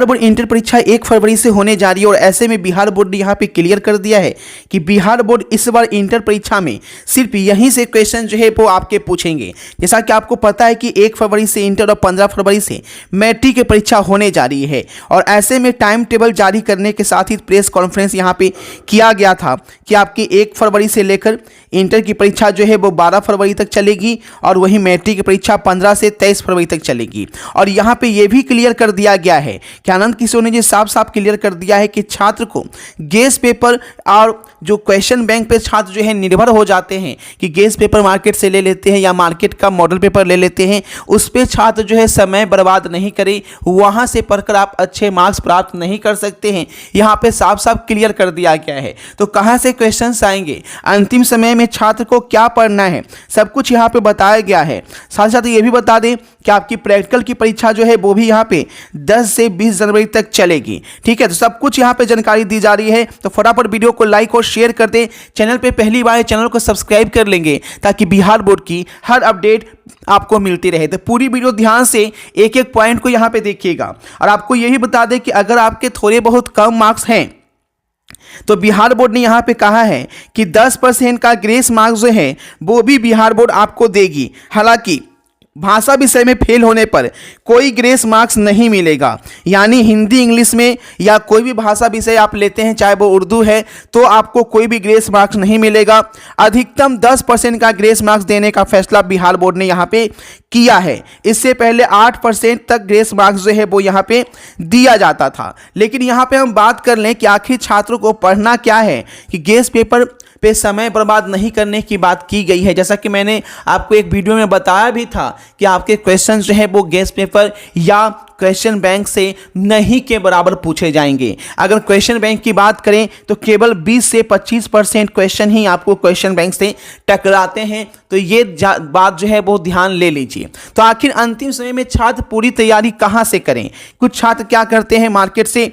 Board inter परीक्षा 1 फरवरी से होने जा रही है और ऐसे में बिहार बोर्ड ने यहाँ पे क्लियर कर दिया है कि बिहार बोर्ड इस बार इंटर परीक्षा में सिर्फ यहीं से क्वेश्चन जो है वो आपके पूछेंगे। जैसा कि आपको पता है कि 1 फरवरी से इंटर और 15 फरवरी से मैट्रिक की परीक्षा होने जा रही है और ऐसे में टाइम टेबल जारी करने के साथ ही प्रेस कॉन्फ्रेंस यहाँ पे किया गया था कि आपकी 1 फरवरी से लेकर इंटर की परीक्षा जो है वो 12 फरवरी तक चलेगी और वहीं मैट्रिक की परीक्षा 15 से 23 फरवरी तक चलेगी। और यहाँ पे ये भी क्लियर कर दिया गया है कि आनंद किशोर ने जो साफ साफ क्लियर कर दिया है कि छात्र को गेस पेपर और जो क्वेश्चन बैंक पे छात्र जो है निर्भर हो जाते हैं कि गेस पेपर मार्केट से ले लेते हैं या मार्केट का मॉडल पेपर ले लेते हैं, उस पर छात्र जो है समय बर्बाद नहीं करे, वहाँ से पढ़कर आप अच्छे मार्क्स प्राप्त नहीं कर सकते हैं। यहाँ पे साफ साफ क्लियर कर दिया गया है। तो कहाँ से क्वेश्चन आएंगे, अंतिम समय में छात्र को क्या पढ़ना है, सब कुछ यहाँ पे बताया गया है। साथ साथ ये भी बता दें कि आपकी प्रैक्टिकल की परीक्षा जो है वो भी यहाँ पे 10 से 20 जनवरी तक चलेगी। ठीक है, तो सब कुछ यहाँ पे जानकारी दी जा रही है। तो फटाफट वीडियो को लाइक और शेयर कर दें। चैनल पे पहली बार चैनल को सब्सक्राइब कर लेंगे ताकि बिहार बोर्ड की हर अपडेट आपको मिलती रहे। तो पूरी वीडियो ध्यान से एक एक पॉइंट को यहाँ पे देखिएगा। और आपको यही बता दें कि अगर आपके थोड़े बहुत कम मार्क्स हैं तो बिहार बोर्ड ने यहाँ पे कहा है कि 10% का ग्रेस मार्क्स जो है वो भी बिहार बोर्ड आपको देगी। हालांकि भाषा विषय में फेल होने पर कोई ग्रेस मार्क्स नहीं मिलेगा, यानी हिंदी इंग्लिश में या कोई भी भाषा विषय आप लेते हैं चाहे वो उर्दू है तो आपको कोई भी ग्रेस मार्क्स नहीं मिलेगा। अधिकतम 10% का ग्रेस मार्क्स देने का फैसला बिहार बोर्ड ने यहाँ पे किया है। इससे पहले 8% तक ग्रेस मार्क्स जो है वो यहाँ पे दिया जाता था। लेकिन यहाँ पे हम बात कर लें कि आखिर छात्रों को पढ़ना क्या है, कि गेस पेपर पे समय बर्बाद नहीं करने की बात की गई है। जैसा कि मैंने आपको एक वीडियो में बताया भी था कि आपके क्वेश्चन जो है वो गेस पेपर या क्वेश्चन बैंक से नहीं के बराबर पूछे जाएंगे। अगर क्वेश्चन बैंक की बात करें तो केवल 20 से 25% क्वेश्चन ही आपको क्वेश्चन बैंक से टकराते हैं। तो ये बात जो है वो ध्यान ले लीजिए। तो आखिर अंतिम समय में छात्र पूरी तैयारी कहाँ से करें? कुछ छात्र क्या करते हैं, मार्केट से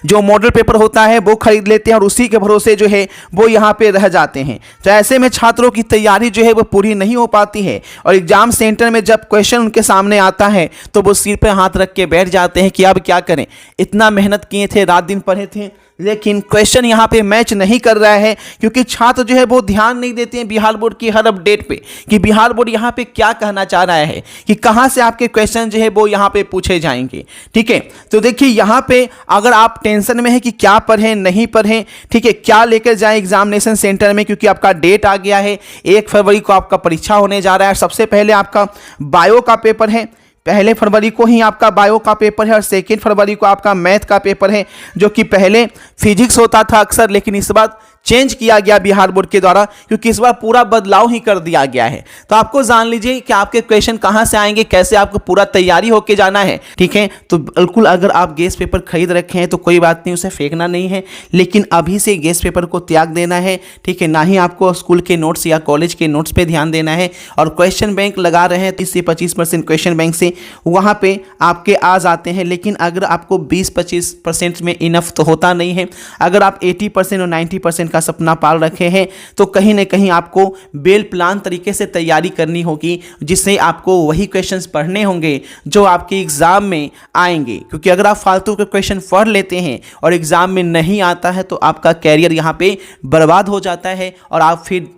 जो मॉडल पेपर होता है वो खरीद लेते हैं और उसी के भरोसे जो है वो यहाँ पे रह जाते हैं। तो ऐसे में छात्रों की तैयारी जो है वो पूरी नहीं हो पाती है और एग्जाम सेंटर में जब क्वेश्चन उनके सामने आता है तो वो सिर पे हाथ रख के बैठ जाते हैं कि अब क्या करें, इतना मेहनत किए थे, रात दिन पढ़े थे, लेकिन क्वेश्चन यहाँ पे मैच नहीं कर रहा है क्योंकि छात्र जो है वो ध्यान नहीं देते हैं बिहार बोर्ड की हर अपडेट पे कि बिहार बोर्ड यहाँ पे क्या कहना चाह रहा है, कि कहाँ से आपके क्वेश्चन जो है वो यहाँ पे पूछे जाएंगे। ठीक है, तो देखिए यहाँ पे अगर आप टेंशन में है कि क्या पढ़ें नहीं पढ़ें, ठीक है, क्या लेकर जाएं एग्जामिनेशन सेंटर में, क्योंकि आपका डेट आ गया है, 1 फरवरी को आपका परीक्षा होने जा रहा है। सबसे पहले आपका बायो का पेपर है, 1 फरवरी को ही आपका बायो का पेपर है और 2 फरवरी को आपका मैथ का पेपर है, जो कि पहले फिजिक्स होता था अक्सर, लेकिन इस बार चेंज किया गया बिहार बोर्ड के द्वारा क्योंकि इस बार पूरा बदलाव ही कर दिया गया है। तो आपको जान लीजिए कि आपके क्वेश्चन कहां से आएंगे, कैसे आपको पूरा तैयारी होके जाना है। ठीक है, तो बिल्कुल अगर आप गेस पेपर खरीद रखे हैं तो कोई बात नहीं, उसे फेंकना नहीं है, लेकिन अभी से गेस पेपर को त्याग देना है। ठीक है, ना ही आपको स्कूल के नोट्स या कॉलेज के नोट्स पे ध्यान देना है। और क्वेश्चन बैंक लगा रहे हैं 30 से 25% क्वेश्चन बैंक से वहाँ पे आपके आ जाते हैं, लेकिन अगर आपको 20-25% में इनफ तो होता नहीं है। अगर आप 80% और 90% का सपना पाल रखे हैं तो कहीं ना कहीं आपको वेल प्लान तरीके से तैयारी करनी होगी, जिससे आपको वही क्वेश्चंस पढ़ने होंगे जो आपके एग्जाम में आएंगे। क्योंकि अगर आप फालतू के क्वेश्चन पढ़ लेते हैं और एग्जाम में नहीं आता है तो आपका कैरियर यहाँ पे बर्बाद हो जाता है और आप फिर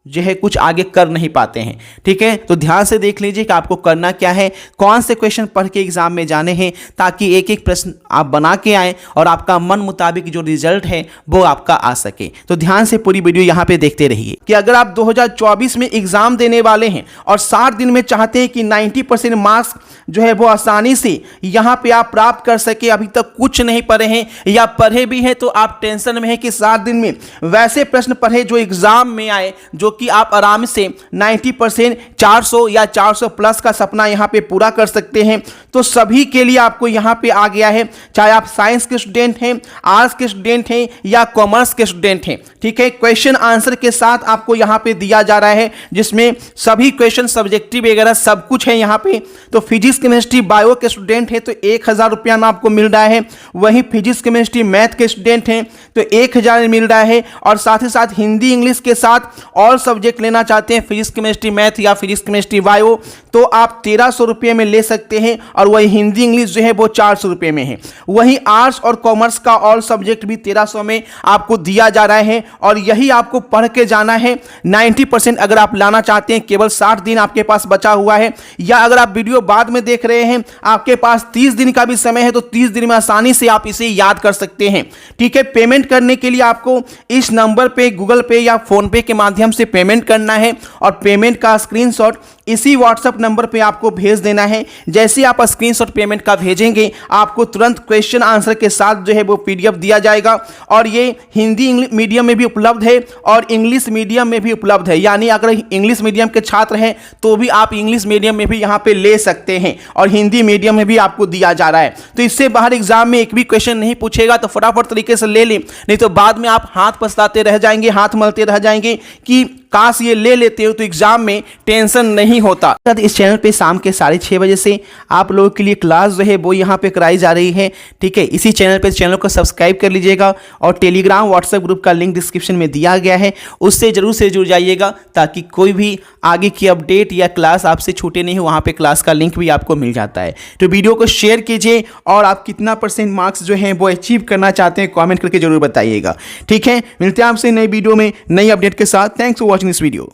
जो है कुछ आगे कर नहीं पाते हैं। ठीक है, तो ध्यान से देख लीजिए कि आपको करना क्या है, कौन से क्वेश्चन पढ़ के एग्जाम में जाने हैं, ताकि एक एक प्रश्न आप बना के आए और आपका मन मुताबिक जो रिजल्ट है वो आपका आ सके। तो ध्यान से पूरी वीडियो यहाँ पे देखते रहिए कि अगर आप 2024 में एग्जाम देने वाले हैं और 60 दिन में चाहते हैं कि 90% मार्क्स जो है वो आसानी से यहाँ पे आप प्राप्त कर सके, अभी तक कुछ नहीं पढ़े हैं या पढ़े भी हैं तो आप टेंशन में है कि 60 दिन में वैसे प्रश्न पढ़े जो एग्जाम में आए, जो कि आप आराम से 90% 400 या 400 प्लस का सपना यहां पे पूरा कर सकते हैं। तो सभी के लिए आपको यहां पे आ गया है, चाहे आप साइंस के स्टूडेंट हैं, आर्ट्स के स्टूडेंट हैं या कॉमर्स के स्टूडेंट हैं। ठीक है, क्वेश्चन आंसर के साथ आपको यहां पे दिया जा रहा है, जिसमें सभी क्वेश्चन सब्जेक्टिव वगैरह सब कुछ है यहां पे। तो फिजिक्स केमिस्ट्री बायो के स्टूडेंट हैं तो 1000 रुपया में आपको मिल रहा है, वहीं फिजिक्स केमिस्ट्री मैथ के स्टूडेंट हैं तो 1000 मिल रहा है। और साथ ही साथ हिंदी इंग्लिश के साथ ऑल सब्जेक्ट लेना चाहते हैं, फिजिक्स केमिस्ट्री मैथ या फिजिक्स केमिस्ट्री बायो, तो आप 1300 रुपये में ले सकते हैं। और वही हिंदी इंग्लिश जो है वो 400 रुपये में है। वही आर्ट्स और कॉमर्स का ऑल सब्जेक्ट भी 1300 में आपको दिया जा रहा है। और यही आपको पढ़ के जाना है। 90% अगर आप लाना चाहते हैं, केवल 60 दिन आपके पास बचा हुआ है, या अगर आप वीडियो बाद में देख रहे हैं, आपके पास 30 दिन का भी समय है, तो 30 दिन में आसानी से आप इसे याद कर सकते हैं। ठीक है, पेमेंट करने के लिए आपको इस नंबर पे गूगल पे या फोन पे के माध्यम से पेमेंट करना है और पेमेंट का स्क्रीनशॉट इसी व्हाट्सएप नंबर पे आपको भेज देना है। जैसे आप स्क्रीनशॉट पेमेंट का भेजेंगे, आपको तुरंत क्वेश्चन आंसर के साथ जो है वो पीडीएफ दिया जाएगा। और ये हिंदी मीडियम में भी उपलब्ध है और इंग्लिश मीडियम में भी उपलब्ध है। यानी अगर इंग्लिश मीडियम के छात्र हैं तो भी आप इंग्लिश मीडियम में भी यहाँ पे ले सकते हैं, और हिंदी मीडियम में भी आपको दिया जा रहा है। तो इससे बाहर एग्जाम में एक भी क्वेश्चन नहीं पूछेगा, तो फटाफट तरीके से ले लें, नहीं तो बाद में आप हाथ पछताते रह जाएंगे, हाथ मलते रह जाएंगे कि काश ये ले लेते हो तो एग्जाम में टेंशन नहीं होता। इस चैनल पे शाम के 6:30 बजे से आप लोगों के लिए क्लास जो है वो यहाँ पे कराई जा रही है। ठीक है, इसी चैनल पे चैनल को सब्सक्राइब कर लीजिएगा और टेलीग्राम व्हाट्सएप ग्रुप का लिंक डिस्क्रिप्शन में दिया गया है, उससे जरूर से जुड़ जाइएगा ताकि कोई भी आगे की अपडेट या क्लास आपसे छूटे नहीं हो। वहाँ पे क्लास का लिंक भी आपको मिल जाता है। तो वीडियो को शेयर कीजिए और आप कितना % मार्क्स जो हैं वो अचीव करना चाहते हैं कॉमेंट करके जरूर बताइएगा। ठीक है, मिलते हैं आपसे नई वीडियो में नई अपडेट के साथ। Thanks for watching this video.